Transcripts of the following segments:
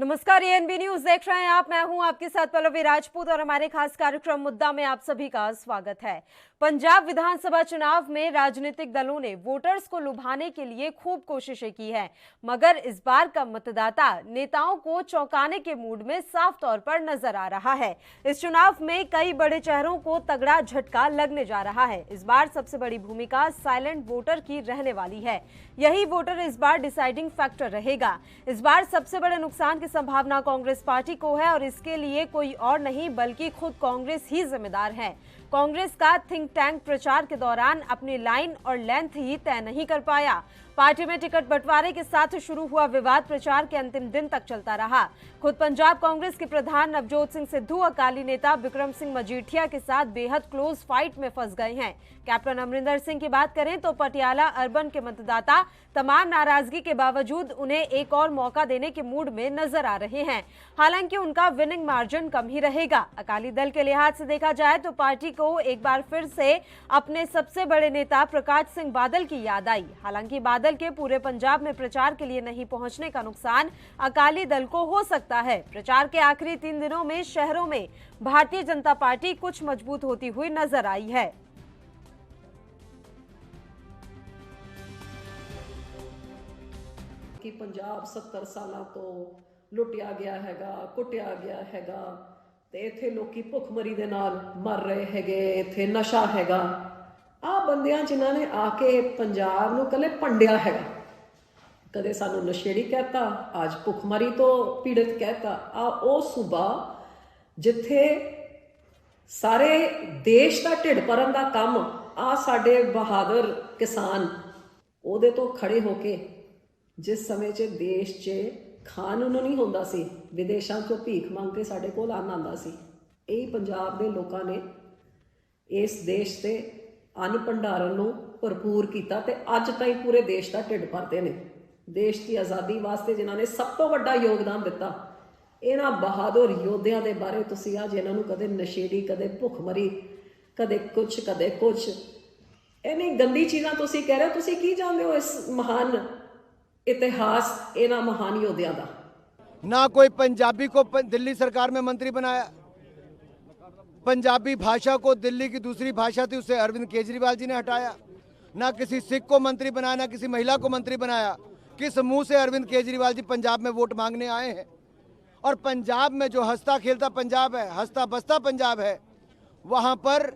नमस्कार, ANB news देख रहे हैं आप। मैं हूं आपके साथ पल्लवी राजपूत और हमारे खास कार्यक्रम मुद्दा में आप सभी का स्वागत है। पंजाब विधानसभा चुनाव में राजनीतिक दलों ने वोटर्स को लुभाने के लिए खूब कोशिशें की हैं, मगर इस बार का मतदाता नेताओं को चौंकाने के मूड में साफ तौर पर नजर आ रहा है। इस चुनाव में कई बड़े चेहरों को तगड़ा झटका लगने जा रहा है। इस बार सबसे बड़ी भूमिका साइलेंट वोटर की रहने वाली है। यही वोटर इस बार डिसाइडिंग फैक्टर रहेगा। इस बार सबसे बड़े नुकसान की संभावना कांग्रेस पार्टी को है और इसके लिए कोई और नहीं बल्कि खुद कांग्रेस ही जिम्मेदार है। कांग्रेस का थिंक टैंक प्रचार के दौरान अपनी लाइन और लेंथ ही तय नहीं कर पाया। पार्टी में टिकट बंटवारे के साथ शुरू हुआ विवाद प्रचार के अंतिम दिन तक चलता रहा। खुद पंजाब कांग्रेस के प्रधान नवजोत सिंह सिद्धू अकाली नेता बिक्रम सिंह मजीठिया के साथ बेहद क्लोज फाइट में फंस गए हैं। कैप्टन अमरिंदर सिंह की बात करें तो पटियाला अर्बन के मतदाता तमाम नाराजगी के बावजूद उन्हें एक और मौका देने के मूड में नजर आ रहे हैं। हालांकि उनका विनिंग मार्जिन कम ही रहेगा। अकाली दल के लिहाज से देखा जाए तो पार्टी को एक बार फिर से अपने सबसे बड़े नेता प्रकाश सिंह बादल की याद आई। हालांकि बादल के पूरे पंजाब में प्रचार के लिए नहीं पहुंचने का नुकसान अकाली दल को हो सकता है। प्रचार के आखिरी 3 दिनों में शहरों में भारतीय जनता पार्टी कुछ मजबूत होती हुई नजर आई है। कि पंजाब 70 सालों तो लुटिया गया हैगा, कुटिया गया हैगा ते इत्थे लोकी भुखमरी दे नाल मर रहे हैगे, इत्थे नशा हैगा। आ बंदियां जिन्हां ने आके पंजाब नूं कले पंडिया हैगा, कदे सानू नशेड़ी कहता, आज भुखमरी तो पीड़ित कहता। आ ओ सूबा जिथे सारे देश का ढिड भरन दा काम आ साडे बहादुर किसान ओदे तो खड़े होके जिस समय च देश च खान ਨੂੰ नहीं ਹੁੰਦਾ ਸੀ, विदेशों चों भीख मंग के साडे कोल अन्न आंदा सी। यही पंजाब दे लोकां ने इस देश के अन्न भंडारण नूं भरपूर कीता ते अज ताईं पूरे देश का ढिड भरते ने। देश की आज़ादी वास्ते जिन्हां ने सब तो वड्डा योगदान दिता, इन्हां बहादुर योद्धियां दे बारे तुसीं अज इन्हां नूं कदे नशेड़ी, कदे भुखमरी, कदे कुछ इन्नी गंदी चीज़ां तुसीं कह रहे हो। तुसीं की जानदे हो इस महान इतिहास इन्हां महान योद्धियां दा? ना कोई पंजाबी को दिल्ली सरकार में मंत्री बनाया, पंजाबी भाषा को दिल्ली की दूसरी भाषा थी उसे अरविंद केजरीवाल जी ने हटाया। ना किसी सिख को मंत्री बनाया, ना किसी महिला को मंत्री बनाया। किस मुंह से अरविंद केजरीवाल जी पंजाब में वोट मांगने आए हैं? और पंजाब में जो हंसता खेलता पंजाब है, हंसता बसता पंजाब है, वहाँ पर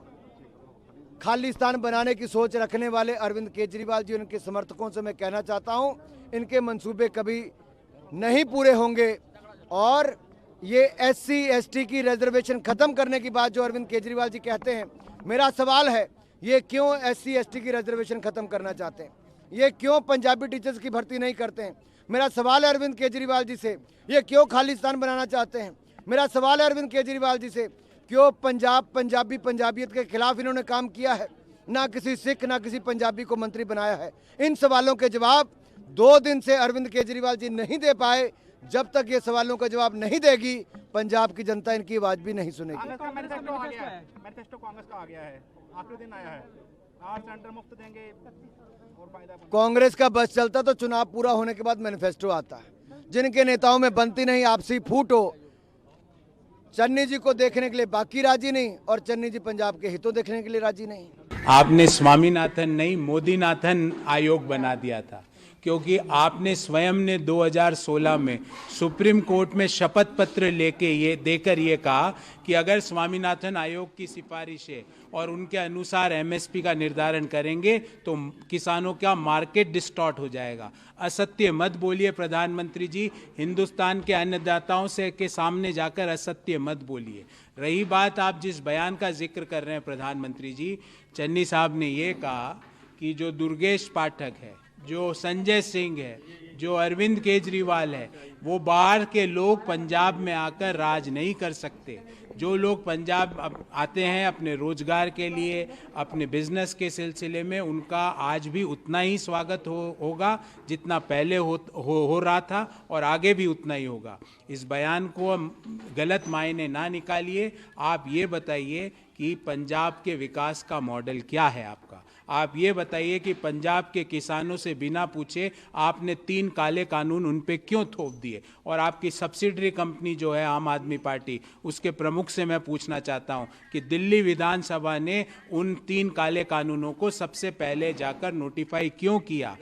खालिस्तान बनाने की सोच रखने वाले अरविंद केजरीवाल जी, उनके समर्थकों से मैं कहना चाहता हूँ इनके मंसूबे कभी नहीं पूरे होंगे। और ये SC ST की रिजर्वेशन खत्म करने की बात जो अरविंद केजरीवाल जी कहते हैं, मेरा सवाल है ये क्यों SC ST की रिजर्वेशन खत्म करना चाहते हैं? ये क्यों पंजाबी टीचर्स की भर्ती नहीं करते हैं? मेरा सवाल है अरविंद केजरीवाल जी से, ये क्यों खालिस्तान बनाना चाहते हैं? मेरा सवाल है अरविंद केजरीवाल जी से, क्यों पंजाबियत के खिलाफ इन्होंने काम किया है? ना किसी सिख ना किसी पंजाबी को मंत्री बनाया है। इन सवालों के जवाब 2 दिन से अरविंद केजरीवाल जी नहीं दे पाए। जब तक ये सवालों का जवाब नहीं देगी पंजाब की जनता इनकी आवाज भी नहीं सुनेगी। मैनिफेस्टो कांग्रेस का आ गया है, आखिरी दिन आया है, 8 सिलेंडर मुफ्त देंगे और फायदा। कांग्रेस का बस चलता तो चुनाव पूरा होने के बाद मैनिफेस्टो आता है। जिनके नेताओं में बनती नहीं आपसी फूट हो, चन्नी जी को देखने के लिए बाकी राजी नहीं और चन्नी जी पंजाब के हितों देखने के लिए राजी नहीं। आपने स्वामीनाथन नहीं मोदीनाथन आयोग बना दिया था, क्योंकि आपने स्वयं ने 2016 में सुप्रीम कोर्ट में शपथ पत्र लेके ये देकर ये कहा कि अगर स्वामीनाथन आयोग की सिफारिशें और उनके अनुसार MSP का निर्धारण करेंगे तो किसानों का मार्केट डिस्टॉर्ट हो जाएगा। असत्य मत बोलिए प्रधानमंत्री जी, हिंदुस्तान के अन्नदाताओं से के सामने जाकर असत्य मत बोलिए। रही बात आप जिस बयान का जिक्र कर रहे हैं प्रधानमंत्री जी, चन्नी साहब ने ये कहा कि जो दुर्गेश पाठक है, जो संजय सिंह है, जो अरविंद केजरीवाल है, वो बाहर के लोग पंजाब में आकर राज नहीं कर सकते। जो लोग पंजाब आते हैं अपने रोजगार के लिए, अपने बिजनेस के सिलसिले में, उनका आज भी उतना ही स्वागत होगा जितना पहले हो रहा था और आगे भी उतना ही होगा। इस बयान को गलत मायने ना निकालिए। आप ये बताइए कि पंजाब के विकास का मॉडल क्या है आपका? आप ये बताइए कि पंजाब के किसानों से बिना पूछे आपने 3 काले कानून उन पे क्यों थोप दिए? और आपकी सब्सिडरी कंपनी जो है आम आदमी पार्टी, उसके प्रमुख से मैं पूछना चाहता हूं कि दिल्ली विधानसभा ने उन 3 काले कानूनों को सबसे पहले जाकर नोटिफाई क्यों किया?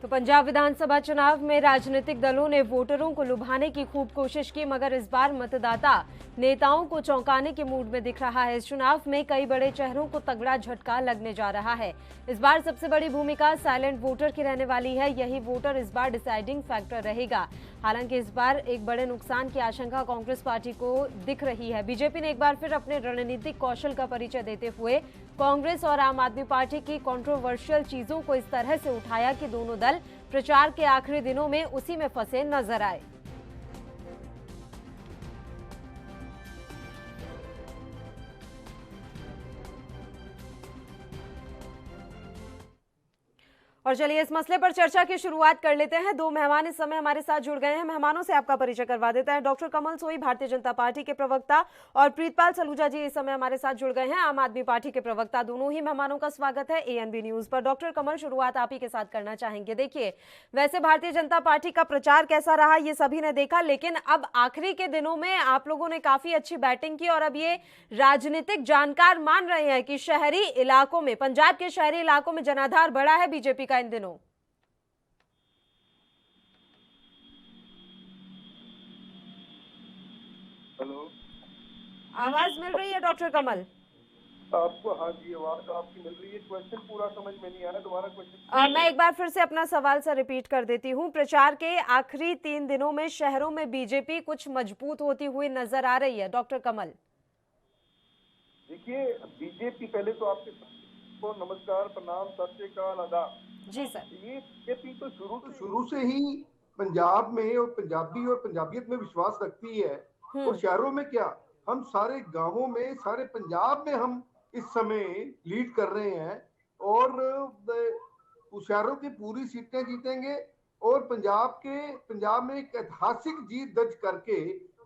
तो पंजाब विधानसभा चुनाव में राजनीतिक दलों ने वोटरों को लुभाने की खूब कोशिश की, मगर इस बार मतदाता नेताओं को चौंकाने के मूड में दिख रहा है। इस चुनाव में कई बड़े चेहरों को तगड़ा झटका लगने जा रहा है। इस बार सबसे बड़ी भूमिका साइलेंट वोटर की रहने वाली है। यही वोटर इस बार डिसाइडिंग फैक्टर रहेगा। हालांकि इस बार एक बड़े नुकसान की आशंका कांग्रेस पार्टी को दिख रही है। बीजेपी ने एक बार फिर अपने रणनीतिक कौशल का परिचय देते हुए कांग्रेस और आम आदमी पार्टी की कंट्रोवर्शियल चीजों को इस तरह से उठाया कि दोनों दल प्रचार के आखिरी दिनों में उसी में फंसे नजर आए। और चलिए इस मसले पर चर्चा की शुरुआत कर लेते हैं। 2 मेहमान इस समय हमारे साथ जुड़ गए हैं। मेहमानों से आपका परिचय करवा देता है। डॉक्टर कमल सोई, भारतीय जनता पार्टी के प्रवक्ता, और प्रीतपाल सलूजा जी इस समय हमारे साथ जुड़ गए हैं, आम आदमी पार्टी के प्रवक्ता। दोनों ही मेहमानों का स्वागत है एएनबी न्यूज पर। डॉक्टर कमल, शुरुआत आप ही के साथ करना चाहेंगे। देखिए, वैसे भारतीय जनता पार्टी का प्रचार कैसा रहा ये सभी ने देखा, लेकिन अब आखिरी के दिनों में आप लोगों ने काफी अच्छी बैटिंग की और अब ये राजनीतिक जानकार मान रहे हैं कि शहरी इलाकों में, पंजाब के शहरी इलाकों में जनाधार बढ़ा है बीजेपी का इन दिनों। हेलो, आवाज मिल रही है डॉक्टर कमल? आपको? हाँ जी, आवाज आपकी मिल रही है। क्वेश्चन पूरा समझ में नहीं आ रहा, दोबारा क्वेश्चन। मैं एक बार फिर से अपना सवाल सा रिपीट कर देती हूँ। प्रचार के आखिरी 3 दिनों में शहरों में बीजेपी कुछ मजबूत होती हुई नजर आ रही है। डॉक्टर कमल, देखिए, बीजेपी, पहले तो आपके को नमस्कार, प्रणाम, सत श्री अकाल, आदाब। जी सर। ये बीजेपी तो शुरू से ही पंजाब में और पंजाबी और पंजाबियत में विश्वास रखती है। और शहरों में क्या, हम सारे गांवों में, सारे पंजाब में हम इस समय लीड कर रहे हैं और शहरों की पूरी सीटें जीतेंगे। और पंजाब में एक ऐतिहासिक जीत दर्ज करके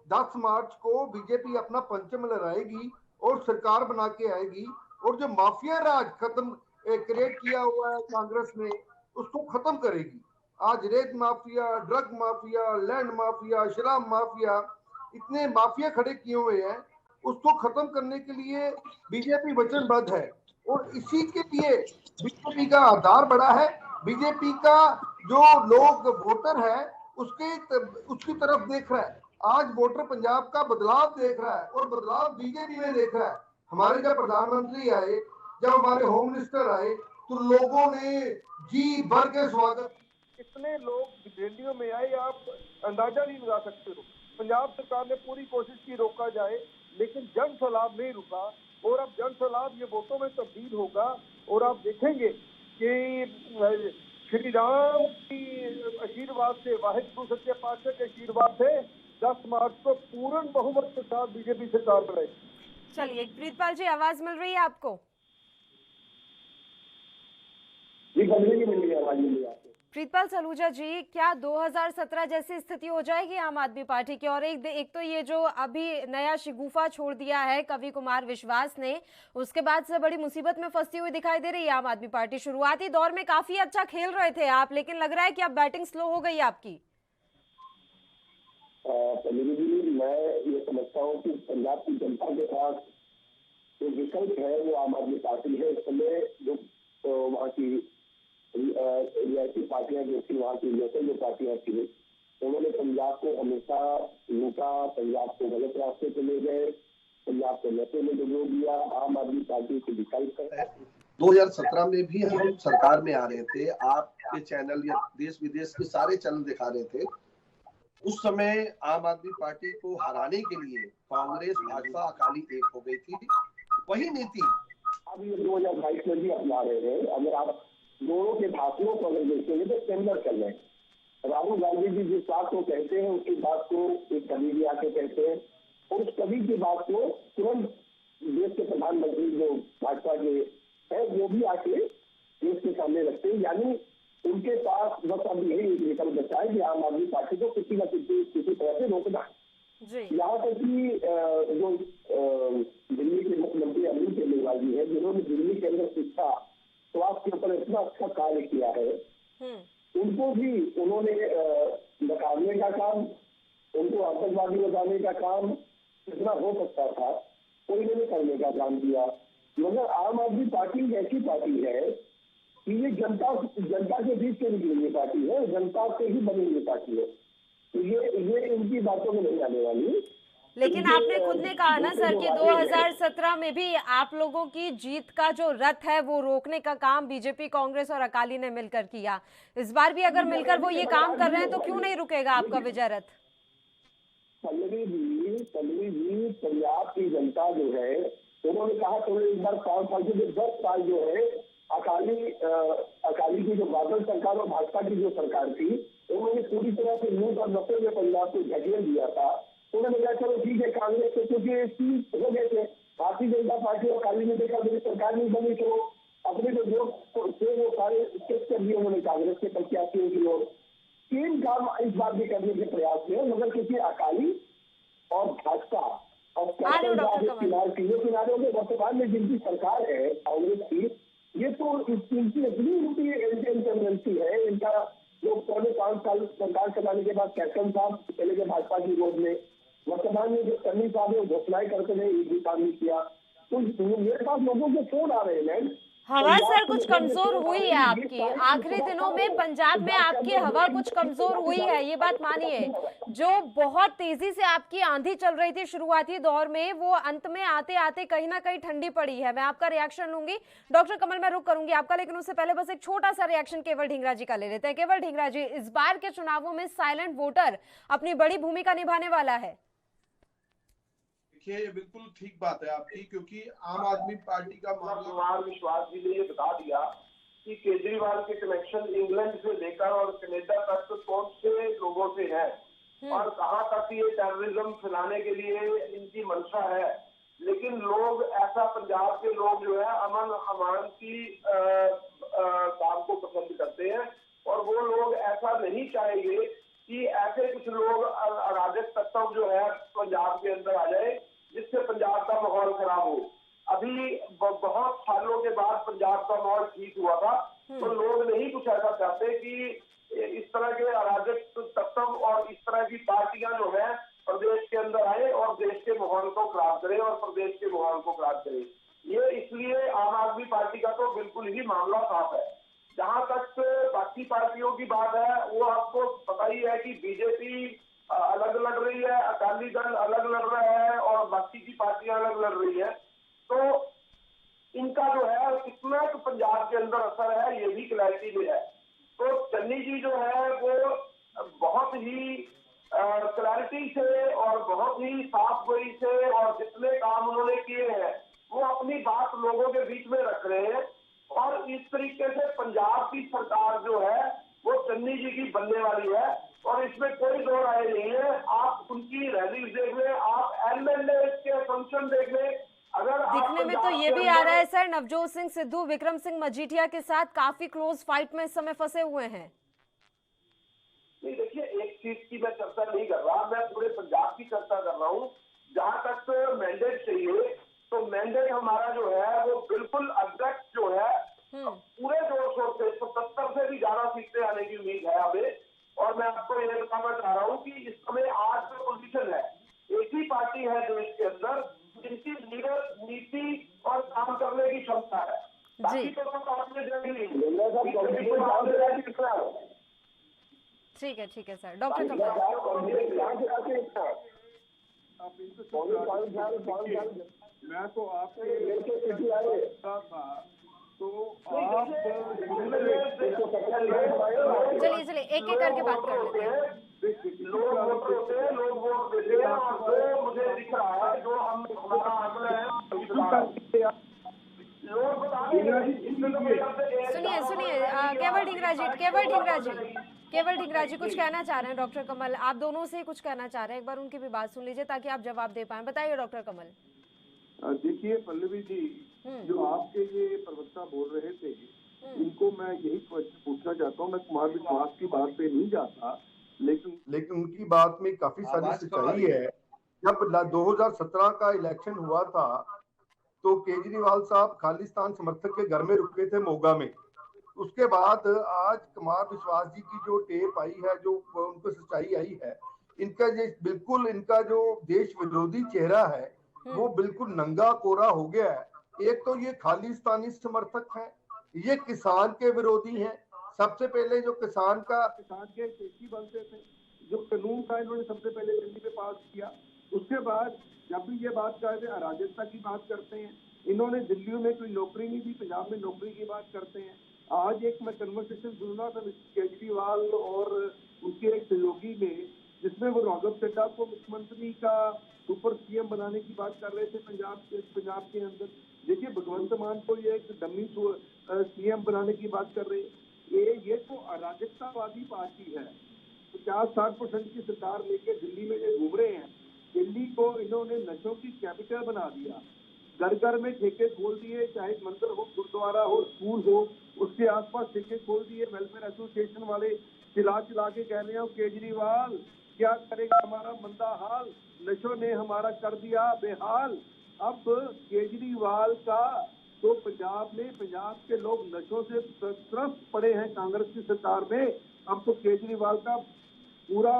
10 मार्च को बीजेपी अपना परचम लहराएगी और सरकार बना के आएगी। और जो माफिया राज क्रिएट किया हुआ है कांग्रेस ने, उसको खत्म करेगी। आज रेत mafia, drug mafia, land mafia, शराब माफिया, इतने माफिया खड़े किए हुए हैं, उसको खत्म करने के लिए बीजेपी वचनबद्ध है। और इसी के लिए बीजेपी का आधार बढ़ा है। बीजेपी का जो लोग वोटर है उसकी तरफ देख रहा है। आज वोटर पंजाब का बदलाव देख रहा है और बदलाव बीजेपी में देख रहा है। हमारे जब प्रधानमंत्री आए, जब हमारे होम मिनिस्टर आए, तो लोगों ने जी भर के स्वागत। कितने लोग रैलियों में आए, आप अंदाजा नहीं लगा सकते हो। पंजाब सरकार ने पूरी कोशिश की रोका जाए, लेकिन जन सैलाब नहीं रुका। और अब जन सैलाब ये वोटों में तब्दील होगा। और आप देखेंगे कि श्री राम की आशीर्वाद से, वाहिगुरु सच्चे पातशाह के आशीर्वाद से 10 मार्च को पूर्ण बहुमत के साथ बीजेपी सरकार बनाएगी। चलिए प्रीतपाल जी, आवाज मिल रही है आपको? प्रीतपाल सलूजा जी, क्या 2017 जैसी स्थिति हो जाएगी आम आदमी पार्टी की? और एक तो ये जो अभी नया शिगुफा छोड़ दिया है कवि कुमार विश्वास ने, उसके बाद से बड़ी मुसीबत में फंसती हुई दिखाई दे रही है आम आदमी पार्टी। शुरुआती दौर में काफी अच्छा खेल रहे थे आप, लेकिन लग रहा है कि अब बैटिंग स्लो हो गई आपकी। मैं ये समझता हूँ कि पंजाब की जनता के पास जो विकल्प है वो आम आदमी पार्टी है। इस समय जो वहाँ की रियायती पार्टियां जो थी, वहाँ की लोकल जो पार्टियां थी, उन्होंने पंजाब को हमेशा लूटा, पंजाब को गलत रास्ते पे ले गए, पंजाब को नशे में डुबो दिया। आम आदमी पार्टी को डिसाइड कर है। 2017 में भी हम सरकार में आ रहे थे, आपके चैनल या देश विदेश के सारे चैनल दिखा रहे थे। उस समय आम आदमी पार्टी को हराने के लिए कांग्रेस, भाजपा, अकाली एक हो गई थी। वही नीति अब ये 2022 में भी अपना रहे हैं। अगर आप दोनों के भाषणों को अगर देखेंगे तो सिमिलर चल रहे हैं। राहुल गांधी जी जिस बात को कहते हैं उसकी बात को एक कवि भी आके कहते हैं, और उस कवि की बात को तुरंत देश के प्रधानमंत्री जो भाजपा के है वो भी आके देश के सामने रखते हैं। यानी उनके पास बस अब यही विकल्प बचा है कि आम आदमी पार्टी को किसी न किसी तरह से रोकना है। यहाँ तक कि जो दिल्ली के मुख्यमंत्री अरविंद केजरीवाल केजरीवाल जी है, जिन्होंने दिल्ली के अंदर शिक्षा स्वास्थ्य के ऊपर इतना अच्छा कार्य किया है, उनको भी उन्होंने नकारने का काम, उनको आतंकवादी बताने का काम जितना हो सकता था कोई नहीं करने का काम किया। मगर आम आदमी पार्टी एक ऐसी पार्टी है कि ये जनता के बीच से निकली हुई पार्टी है, जनता से ही बनी हुई पार्टी है, तो ये इनकी बातों में नहीं आने वाली। लेकिन आपने खुद ने कहा ना सर कि 2017 में भी आप लोगों की जीत का जो रथ है वो रोकने का काम बीजेपी, कांग्रेस और अकाली ने मिलकर किया। इस बार भी अगर मिलकर वो ये काम कर रहे हैं तो क्यों नहीं रुकेगा आपका विजय रथ? पल्लवी जी, पंजाब की जनता जो है, उन्होंने कहा तो एक बार 5 साल से 10 साल जो है अकाली की जो बादल सरकार और भाजपा की जो सरकार थी, उन्होंने पूरी तरह से 1990 में पंजाब को धकेल दिया था। उन्होंने कहा चलो ठीक है, कांग्रेस से क्योंकि चीज हो गए थे, भारतीय जनता पार्टी और अकाली ने देखा मेरी सरकार नहीं बनी तो अपने जो वोट थे वो सारे स्केच कर दिए उन्होंने कांग्रेस के प्रत्याशियों की ओर। 3 काम इस बार भी करने के प्रयास में, मगर क्योंकि अकाली और भाजपा और किनारे में वर्तमान में जिनकी सरकार है कांग्रेस की, ये तो इनकी अपनी इंटेंडेंसी है। इनका जो पौने 5 साल सरकार चलाने के बाद कैप्टन साहब चले गए भाजपा की रोड में, वर्तमान में जो सन्नी साहब है घोषणाएं करते रहे, एक भी काम नहीं किया। तो मेरे पास लोगों के फोन आ रहे हैं, हवा सर कुछ कमजोर हुई है आपकी आखिरी दिनों में, पंजाब में आपकी हवा कुछ कमजोर हुई है, ये बात मानिए। जो बहुत तेजी से आपकी आंधी चल रही थी शुरुआती दौर में, वो अंत में आते आते कहीं ना कहीं ठंडी पड़ी है। मैं आपका रिएक्शन लूंगी, डॉक्टर कमल मैं रुक करूंगी आपका, लेकिन उससे पहले बस एक छोटा सा रिएक्शन केवल ढींगरा जी का ले लेते हैं। केवल ढींगरा जी, इस बार के चुनावों में साइलेंट वोटर अपनी बड़ी भूमिका निभाने वाला है। ये बिल्कुल ठीक बात है आपकी, क्योंकि आम आदमी पार्टी का कुमार विश्वास जी ने ये बता दिया कि केजरीवाल के कनेक्शन इंग्लैंड से लेकर और कनाडा तक कौन से लोगों से है और कहां तक ये टेररिज्म फैलाने के लिए इनकी मंशा है। लेकिन लोग ऐसा, पंजाब के लोग जो है अमन अमान की काम को पसंद करते हैं और वो लोग ऐसा नहीं चाहेंगे कि ऐसे कुछ लोग अराजक तत्व जो है पंजाब के अंदर आ जाए जिससे पंजाब का माहौल खराब हो। अभी बहुत सालों के बाद पंजाब का माहौल ठीक हुआ था, तो लोग नहीं कुछ ऐसा चाहते कि इस तरह के अराजक तत्व और इस तरह की पार्टियां जो है प्रदेश के अंदर आए और देश के माहौल को खराब करे और प्रदेश के माहौल को खराब करे। ये इसलिए आम आदमी पार्टी का तो बिल्कुल ही मामला साफ है। जहां तक बाकी पार्टियों की बात है, वो आपको पता ही है कि बीजेपी अलग लड़ रही है, अकाली दल अलग लड़ रहा है और बाकी की पार्टियां अलग लड़ रही है। तो इनका जो है कितना तो पंजाब के अंदर असर है, ये भी क्लैरिटी में है। तो चन्नी जी जो है वो बहुत ही क्लैरिटी से और बहुत ही साफ गोई से और जितने काम उन्होंने किए हैं वो अपनी बात लोगों के बीच में रख रहे हैं और इस तरीके से पंजाब की सरकार जो है वो चन्नी जी की बनने वाली है और इसमें कोई दो राय नहीं है। आप उनकी रैली देख लें, आप एमएलए के फंक्शन देख लें। अगर दिखने में तो ये भी आ रहा है सर, नवजोत सिंह सिद्धू विक्रम सिंह मजीठिया के साथ काफी क्लोज फाइट में इस समय फंसे हुए हैं। नहीं देखिए, एक चीज की मैं चर्चा नहीं कर रहा, मैं पूरे पंजाब की चर्चा कर रहा हूँ। जहां तक मैंडेट चाहिए तो मैंडेट हमारा जो है वो बिल्कुल एग्जैक्ट जो है पूरे जोर शोर से 77 से भी ज्यादा सीटें आने की उम्मीद है हमें। और मैं आपको ये बताना चाह रहा हूँ कि इस समय आज जो पोजीशन है, एक ही पार्टी है देश के अंदर जिनकी नीति और काम करने की क्षमता है। बाकी तो आपने ठीक है सर। डॉक्टर कमल, मैं तो आपसे तो आप चलिए एक एक करके बात कर लेते हैं। लोग वोटर होते हैं, लोग वोट देते हैं और जो मुझे दिख रहा है, जो हमारा आंकड़ा है, सुनिए केवल ढींगरा जी कुछ कहना चाह रहे हैं। डॉक्टर कमल, आप दोनों से कुछ कहना चाह रहे हैं, एक बार उनकी भी बात सुन लीजिए ताकि आप जवाब दे पाए। बताइए डॉक्टर कमल। देखिए पल्लवी जी, जो आपके ये प्रवक्ता बोल रहे थे, इनको मैं यही क्वेश्चन पूछना चाहता हूँ। मैं कुमार विश्वास की बात पे नहीं जाता, लेकिन उनकी बात में काफी सारी सच्चाई है। जब 2017 का इलेक्शन हुआ था तो केजरीवाल साहब खालिस्तान समर्थक के घर में रुके थे मोगा में। उसके बाद आज कुमार विश्वास जी की जो टेप आई है, जो उनको सच्चाई आई है, इनका बिल्कुल इनका जो देश विरोधी चेहरा है वो बिल्कुल नंगा कोरा हो गया है। एक तो ये खालिस्तानी समर्थक है, ये किसान के विरोधी हैं। सबसे पहले जो किसान के खेती बनते थे, जो कानून था इन्होंने सबसे पहले दिल्ली में पास किया। उसके बाद जब भी ये बात करते हैं अराजकता की बात करते हैं, इन्होंने दिल्ली में कोई नौकरी नहीं दी, पंजाब में नौकरी की बात करते हैं। आज एक मैं कन्वर्सेशन सुन रहा था मिस्टर केजरीवाल और उनके एक सहयोगी में, जिसमें वो राघव चड्ढा को मुख्यमंत्री का सुपर सीएम बनाने की बात कर रहे थे पंजाब के अंदर। देखिए भगवंत मान को ये एक डमी सीएम बनाने की बात कर रहे हैं। ये तो अराजकतावादी पार्टी है। 50-60% की सरकार लेके दिल्ली में ये घूम रहे हैं। दिल्ली को इन्होंने नशों की कैपिटल बना दिया। घर घर में ठेके खोल दिए, चाहे मंदिर हो, गुरुद्वारा हो, स्कूल हो, उसके आसपास ठेके खोल दिए। वेलफेयर एसोसिएशन वाले चिल्ला के कह रहे हैं केजरीवाल क्या करेगा हमारा मंदा हाल, नशों ने हमारा कर दिया बेहाल। अब केजरीवाल का तो पंजाब के लोग नशों से त्रस्त पड़े हैं कांग्रेस की सरकार में। अब तो केजरीवाल का पूरा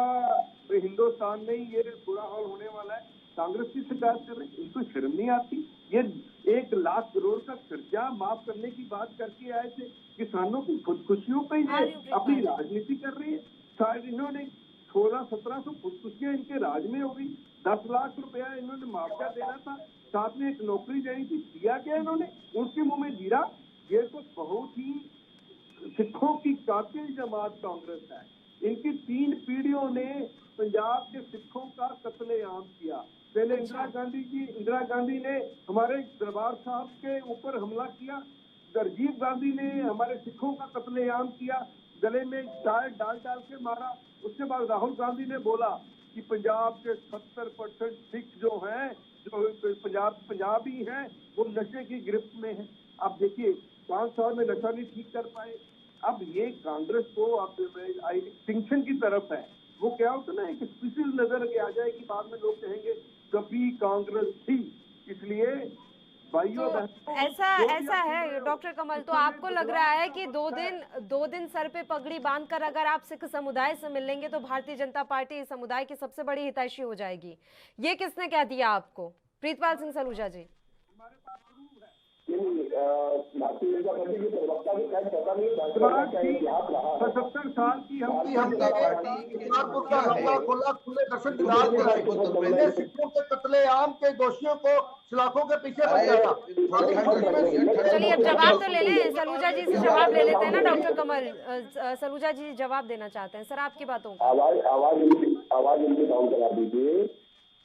हिंदुस्तान में ही ये बुरा हाल होने वाला है। कांग्रेस की सरकार कर रही है, इनको शर्म नहीं आती। ये 1 लाख करोड़ का कर्जा माफ करने की बात करके आए थे, किसानों की खुदकुशियों पे अपनी राजनीति कर रही है। शायद इन्होंने 1600-1700 खुदकुशियां इनके राज में हो गई। 10 लाख रुपया इन्होंने मुआवजा देना था, साथ में एक नौकरी देनी थी, दिया क्या इन्होंने? उनके मुंह में जीरा। ये तो बहुत ही सिखों की कातिल जमात कांग्रेस है। इनकी 3 पीढ़ियों ने पंजाब के सिखों का कत्लेआम किया। पहले इंदिरा गांधी ने हमारे दरबार साहब के ऊपर हमला किया। राजीव गांधी ने हमारे सिखों का कत्लेआम किया, गले में डाल के मारा। उसके बाद राहुल गांधी ने बोला कि पंजाब के 70% सिख जो हैं, जो पंजाबी हैं, वो नशे की गिरफ्त में है। अब देखिए 5 साल में नशा नहीं ठीक कर पाए। अब ये कांग्रेस को अब एक्सटिंक्शन की तरफ है। वो क्या होता है ना, एक स्पेशल नजर के आ जाएगी, बाद में लोग कहेंगे कभी कांग्रेस थी। इसलिए भाइयों तो ऐसा है डॉक्टर कमल, तो आपको लग रहा है कि 2 दिन सर पे पगड़ी बांधकर अगर आप सिख समुदाय से मिलेंगे तो भारतीय जनता पार्टी इस समुदाय की सबसे बड़ी हितैषी हो जाएगी? ये किसने कह दिया आपको? प्रीतपाल सिंह सलूजा जी। भारतीय जनता पार्टी के प्रवक्ता भी शायद पता नहीं, 70 साल की हमने कानपुर का हमला खोला, खुले दर्शन दिदार कराए, सिखों के कत्लेआम के दोषियों को सलाखों के पीछे बचाया। चलिए अब जवाब तो ले लें, सलूजा जी से जवाब ले लेते हैं ना डॉक्टर कमल। सलूजा जी जवाब देना चाहते हैं सर आपकी बातों का। आवाज इनकी डाउन करा दीजिए।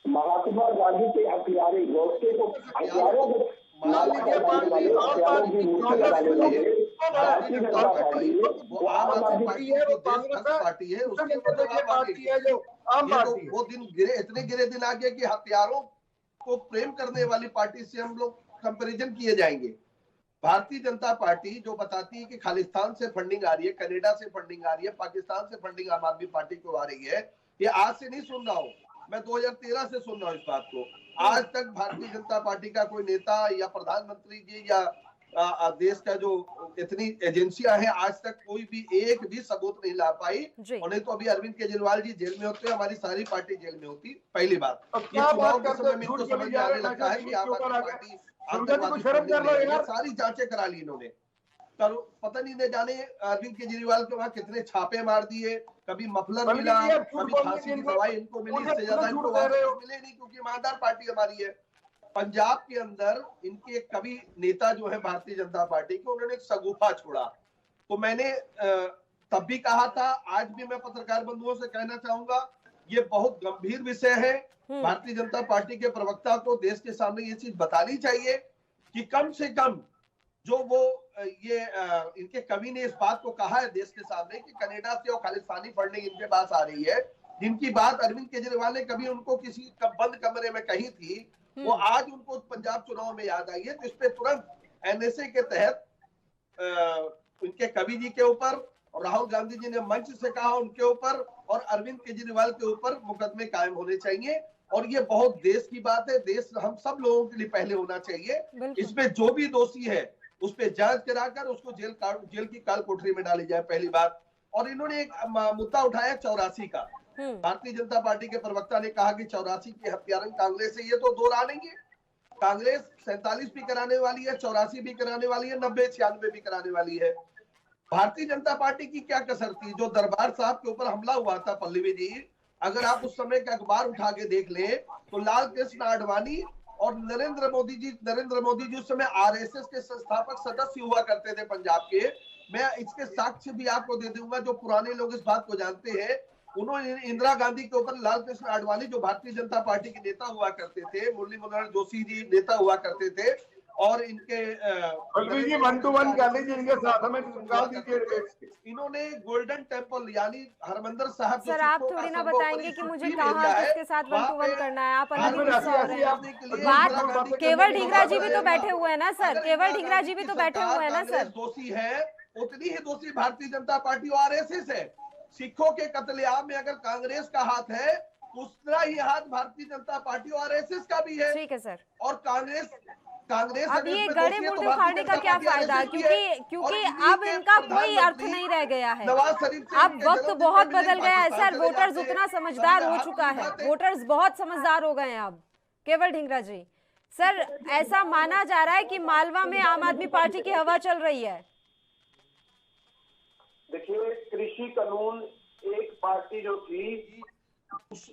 महात्मा गांधी के हथियारे गोष्ठी को हथियारों को वो दिन इतने गिरे दिन आ गए कि हथियारों को प्रेम करने वाली पार्टी से हम लोग कंपैरिजन किए जाएंगे। भारतीय जनता पार्टी जो बताती है कि खालिस्तान से फंडिंग आ रही है, कनाडा से फंडिंग आ रही है, पाकिस्तान से फंडिंग आम आदमी पार्टी को आ रही है, ये आज से नहीं सुन रहा हूँ, मैं 2013 से सुन रहा हूँ इस बात को। आज तक भारतीय जनता पार्टी का कोई नेता या प्रधानमंत्री जी या देश का जो इतनी एजेंसियां हैं, आज तक कोई भी एक भी सबूत नहीं ला पाई। और नहीं तो अभी अरविंद केजरीवाल जी जेल में होते, हमारी सारी पार्टी जेल में होती। पहली बात, ये चुनाव के समय में इनको समझ में आने लगता है कि आम आदमी पार्टी आतंकवादी, सारी जांचें करा ली इन्होंने। पता नहीं जाने अरविंद केजरीवाल के वहां कितने छापे मार दिए, कभी मफलर मिला, कभी फांसी की दवाई इनको मिली, इससे ज्यादा इनको मिले नहीं, क्योंकि ईमानदार पार्टी हमारी है। पंजाब के अंदर इनके कभी नेता जो है भारतीय जनता पार्टी के, उन्होंने एक सगुफा छोड़ा। तो मैंने तब भी कहा था, आज भी मैं पत्रकार बंधुओं से कहना चाहूंगा, ये बहुत गंभीर विषय है। भारतीय जनता पार्टी के प्रवक्ता को देश के सामने ये चीज बतानी चाहिए कि कम से कम जो वो ये इनके कवि ने इस बात को कहा है देश के सामने कि कनाडा से और खालिस्तानी फंडिंग इनके पास आ रही है, जिनकी बात अरविंद केजरीवाल ने कभी उनको किसी बंद कमरे में कही थी, वो आज उनको पंजाब चुनाव में याद आई है। तो इस पे तुरंत एनएसए के तहत इनके कवि जी के ऊपर, और राहुल गांधी जी ने मंच से कहा उनके ऊपर, और अरविंद केजरीवाल के ऊपर मुकदमे कायम होने चाहिए। और ये बहुत देश की बात है, देश हम सब लोगों के लिए पहले होना चाहिए। इसमें जो भी दोषी है उस पर जांच कराकर उसको जेल की काल कोठरी में डाली जाए, पहली बात। और इन्होंने एक मुद्दा उठाया 84 का। भारतीय जनता पार्टी के प्रवक्ता ने कहा कि 84 की हत्यारंग कांग्रेस है, ये तो दो रानेंगे। कांग्रेस 47 भी कराने वाली है, 84 भी कराने वाली है, 90 96 भी कराने वाली है। भारतीय जनता पार्टी की क्या कसर थी? जो दरबार साहब के ऊपर हमला हुआ था पल्लवी जी, अगर आप उस समय का अखबार उठा के देख ले तो लाल कृष्ण आडवाणी और नरेंद्र मोदी जी उस समय आरएसएस के संस्थापक सदस्य हुआ करते थे पंजाब के। मैं इसके साक्ष्य भी आपको दे दूंगा, जो पुराने लोग इस बात को जानते हैं। उन्होंने इंदिरा गांधी के ऊपर लाल कृष्ण आडवाणी जो भारतीय जनता पार्टी के नेता हुआ करते थे, मुरली मनोहर जोशी जी नेता हुआ करते थे, और इनके पल्लवी जी 1 to 1 कर लीजिए इनके साथ, हमें निकाल दीजिए। इन्होंने गोल्डन टेम्पल यानी हरमंदिर साहब, सर आप थोड़ी ना बताएंगे कि मुझे कहाँ किसके साथ 1 to 1 करना है? आप अलग ही गुस्सा हो रहे हैं। बात केवल ढींगरा जी भी तो बैठे हुए हैं ना सर, केवल ढींगरा जी भी तो बैठे हुए हैं ना सर। दोषी है उतनी ही दोषी भारतीय जनता पार्टी और आरएसएस है। सिखों के कत्लेआम में अगर कांग्रेस का हाथ है, उतना ही हाथ भारतीय जनता पार्टी और आरएसएस का भी है। ठीक है सर। और कांग्रेस अब ये गड़े मुर्दे उखाड़ने का क्या फायदा? क्योंकि अब इनका कोई अर्थ नहीं रह गया है। अब वक्त बहुत बदल गया है सर, वोटर्स उतना समझदार हो चुका है, वोटर्स बहुत समझदार हो गए हैं अब। केवल ढींगरा जी सर, ऐसा माना जा रहा है कि मालवा में आम आदमी पार्टी की हवा चल रही है। देखिए, कृषि कानून एक पार्टी जो थी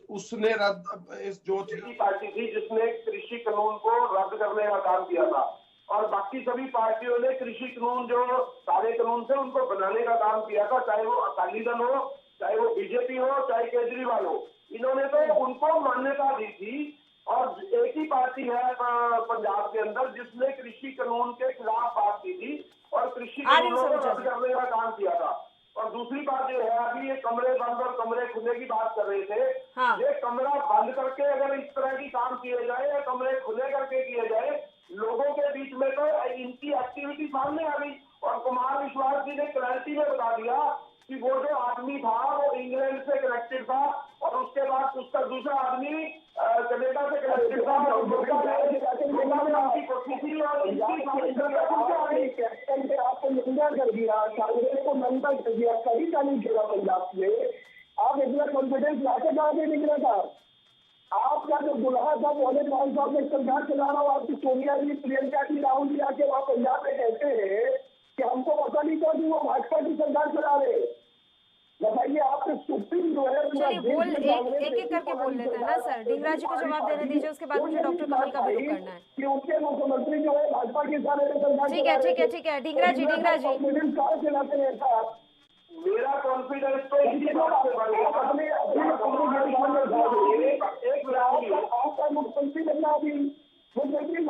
उसने जो पार्टी थी जिसने कृषि कानून को रद्द करने का काम किया था, और बाकी सभी पार्टियों ने कृषि कानून जो सारे कानून थे उनको बनाने का काम किया था, चाहे वो अकाली दल हो, चाहे वो बीजेपी हो, चाहे केजरीवाल हो। इन्होंने तो उनको मान्यता दी थी। और एक ही पार्टी है पंजाब के अंदर जिसने कृषि कानून के खिलाफ बात की थी और कृषि कानूनों को रद्द करने का काम किया था। और दूसरी बात ये है, अभी ये कमरे बंद और कमरे खुले की बात कर रहे थे। हाँ। ये कमरा बंद करके अगर इस तरह की काम किए जाए या कमरे खुले करके किए जाए, लोगों के बीच में तो इनकी एक्टिविटी सामने आ गई। और कुमार विश्वास जी ने क्लैरिटी में बता दिया कि वो जो आदमी था वो इंग्लैंड से कनेक्टेड था, और उसके बाद उसका दूसरा आदमी कनाडा से कनेक्टेड था, और आपको निंदा कर दिया, कांग्रेस को नंदा कर दिया, कहीं का नहीं खेला पंजाब में। आप इतना कॉन्फिडेंस लाके कहाँ से निकला था? आपका जो दुल्हा था वो 5 साल में सरकार चला रहा हो, आपकी सोनिया जी, प्रियंका जी, राहुल जी आके वहाँ पंजाब में कहते हैं कि हमको पता नहीं था कि वो भाजपा की सरकार चला रहे। बताइए, आपके सुप्रीम जो है एक एक करके बोल लेते हैं ना सर। ढींगरा जी को जवाब देने दीजिए, उसके बाद मुझे डॉक्टर कमल का भी रुख करना है कि उनके मुख्यमंत्री जो है भाजपा के सारे सरकार। ठीक है ढींगरा जी चलाते हैं साहब। मेरा कॉन्फिडेंस तो आपका मुख्यमंत्री बनना, अभी मुख्यमंत्री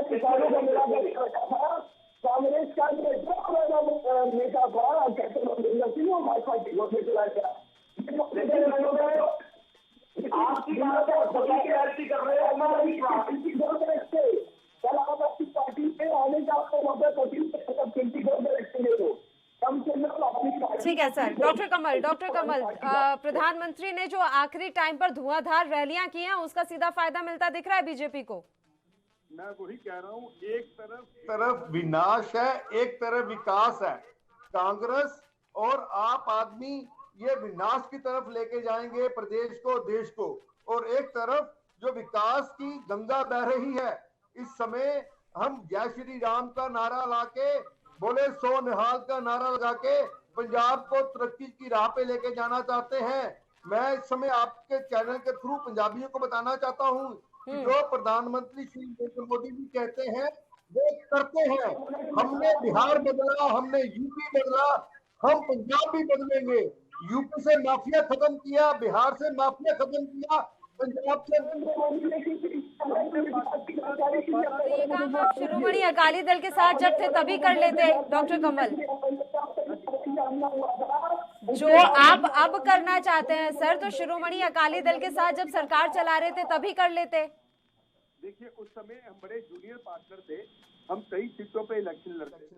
किसानों का मेरा कांग्रेस का नेता था कैप्टन अमरिंदर सिंह, वो भाजपा की वोट में चला गया। आपकी बात कर रहे हैं, कल आप आपकी पार्टी में आने का आपको मौका कम से कम। ठीक है सर। डॉक्टर कमल, प्रधानमंत्री ने जो आखिरी टाइम पर धुआंधार रैलियां की हैं, उसका सीधा फायदा मिलता दिख रहा है बीजेपी को। मैं वही कह रहा हूँ, एक तरफ विनाश है, एक तरफ विकास है। कांग्रेस और आप आदमी ये विनाश की तरफ लेके जाएंगे प्रदेश को, देश को, और एक तरफ जो विकास की गंगा बह रही है। इस समय हम जय श्री राम का नारा लाके, बोले सो निहाल का नारा लगा के पंजाब को तरक्की की राह पे लेके जाना चाहते हैं। मैं इस समय आपके चैनल के थ्रू पंजाबियों को बताना चाहता हूँ कि जो प्रधानमंत्री श्री नरेंद्र मोदी जी कहते हैं वो करते हैं। हमने बिहार बदला, हमने यूपी बदला, हम पंजाब भी बदलेंगे। यूपी से माफिया खत्म किया, बिहार से माफिया खत्म किया, पंजाब से। ये काम आप शिरोमणि अकाली दल के साथ जब थे तभी कर लेते डॉक्टर कमल, जो आप अब करना चाहते हैं सर, तो शिरोमणि अकाली दल के साथ जब सरकार चला रहे थे तभी कर लेते। देखिए, उस समय हम बड़े जूनियर पार्टनर थे, हम कई सीटों पे इलेक्शन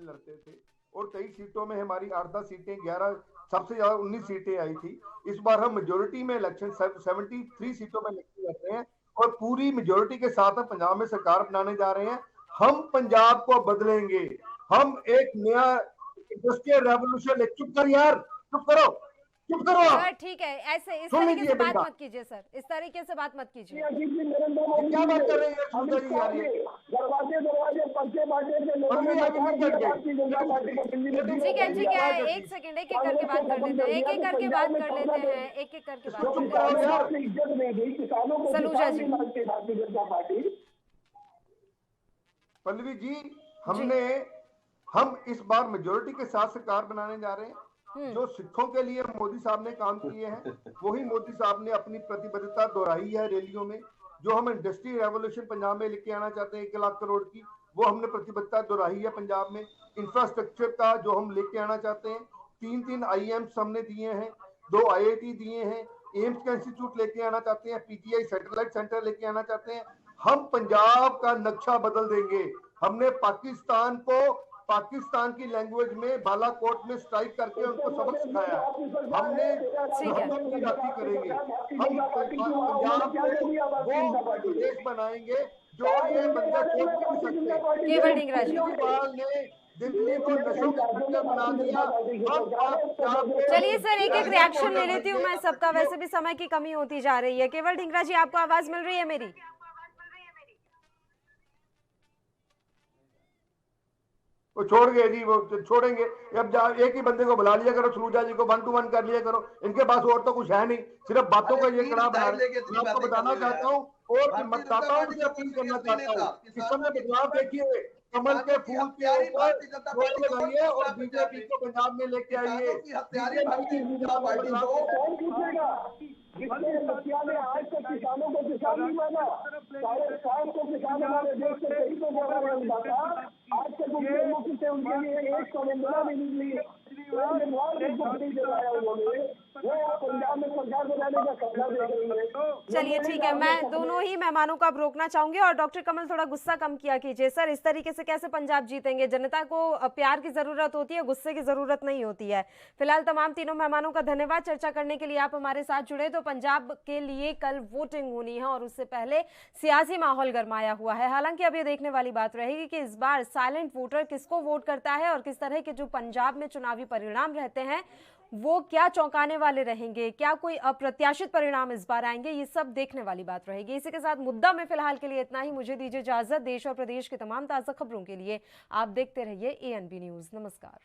लड़ते थे और कई सीटों में हमारी 8-10 सीटें 11 सबसे ज्यादा 19 सीटें आई थी। इस बार हम मेजोरिटी में इलेक्शन 73 सीटों में इलेक्शन लड़ रहे हैं और पूरी मेजोरिटी के साथ हम पंजाब में सरकार बनाने जा रहे हैं। हम पंजाब को बदलेंगे, हम एक नया इंडस्ट्रियल रेवोल्यूशन। चुप कर यार, चुप करो, चुप करो आप। सर ठीक है, ऐसे इस तरीके से बात मत कीजिए सर, इस तरीके से बात मत कीजिए। क्या बात कर रहे हैं दरवाजे दरवाजे पर्चे बांटे थे लोगों ने ठीक है, एक सेकंड, एक एक करके बात कर लेते हैं, एक एक करके बात कर लेते हैं, एक एक करके बात कर लेते हैं। इज्जत नहीं दी किसानों को, सलूजा जी। भारतीय जनता पार्टी। पल्लवी जी, हम इस बार मेजोरिटी के साथ सरकार बनाने जा रहे हैं। जो सिखों के लिए मोदी साहब ने काम किए हैं वही मोदी साहब ने अपनी प्रतिबद्धता दोहराई है रैलियों में। जो हम इंडस्ट्री रेवोल्यूशन पंजाब में लेके आना चाहते हैं 1 लाख करोड़ की, वो हमने प्रतिबद्धता दोहराई है पंजाब में। इंफ्रास्ट्रक्चर का जो हम लेके आना चाहते हैं, 3 IIMs हमने दिए हैं, 2 IIT दिए हैं, एम्स का इंस्टीट्यूट लेके आना चाहते हैं, PTI सैटेलाइट सेंटर लेके आना चाहते हैं। हम पंजाब का नक्शा बदल देंगे। हमने पाकिस्तान की लैंग्वेज में बालाकोट में स्ट्राइक करके उनको सबक सिखाया। हमने राखी करेंगे, हम पंजाब को वो देश बनाएंगे जो ये बंदा सोच नहीं सकते। केवल ढींगरा जी, ने दिल्ली को नशों का बना दिया। चलिए सर, एक एक रिएक्शन ले लेती हूँ मैं सबका, वैसे भी समय की कमी होती जा रही है। केवल ढींगरा जी, आपको आवाज मिल रही है मेरी? वो छोड़ गए जी, वो छोड़ेंगे। अब एक ही बंदे को बुला लिया करो, सलूजा जी को 1 to 1 कर लिया करो। इनके पास और तो कुछ है नहीं, सिर्फ बातों का ये कड़ा बना रहे। मैं आपको बताना चाहता हूँ और मतदाताओं से अपील करना चाहता हूँ, इस समय बदलाव देखिए। कमल के फूल के ऊपर लगाइए और बीजेपी को पंजाब में लेके आइए। आज तक किसानों को किसान नहीं माना, 4.5 को किसान हमारे देश के कहीं तो आज तक उनके मुख्य से उनके लिए एक संवेदना भी निकली। चलिए ठीक है, मैं दोनों ही मेहमानों को अब रोकना चाहूंगी। और डॉक्टर कमल, थोड़ा गुस्सा कम किया कीजिए सर। इस तरीके से कैसे पंजाब जीतेंगे? जनता को प्यार की जरूरत होती है, गुस्से की जरूरत नहीं होती है। फिलहाल तमाम तीनों मेहमानों का धन्यवाद चर्चा करने के लिए आप हमारे साथ जुड़े। तो पंजाब के लिए कल वोटिंग होनी है और उससे पहले सियासी माहौल गरमाया हुआ है। हालांकि अब ये देखने वाली बात रहेगी कि इस बार साइलेंट वोटर किसको वोट करता है और किस तरह के जो पंजाब में चुनावी परिणाम रहते हैं वो क्या चौंकाने वाले रहेंगे, क्या कोई अप्रत्याशित परिणाम इस बार आएंगे, ये सब देखने वाली बात रहेगी। इसी के साथ मुद्दा में फिलहाल के लिए इतना ही। मुझे दीजिए इजाजत। देश और प्रदेश की तमाम ताजा खबरों के लिए आप देखते रहिए ANB न्यूज। नमस्कार।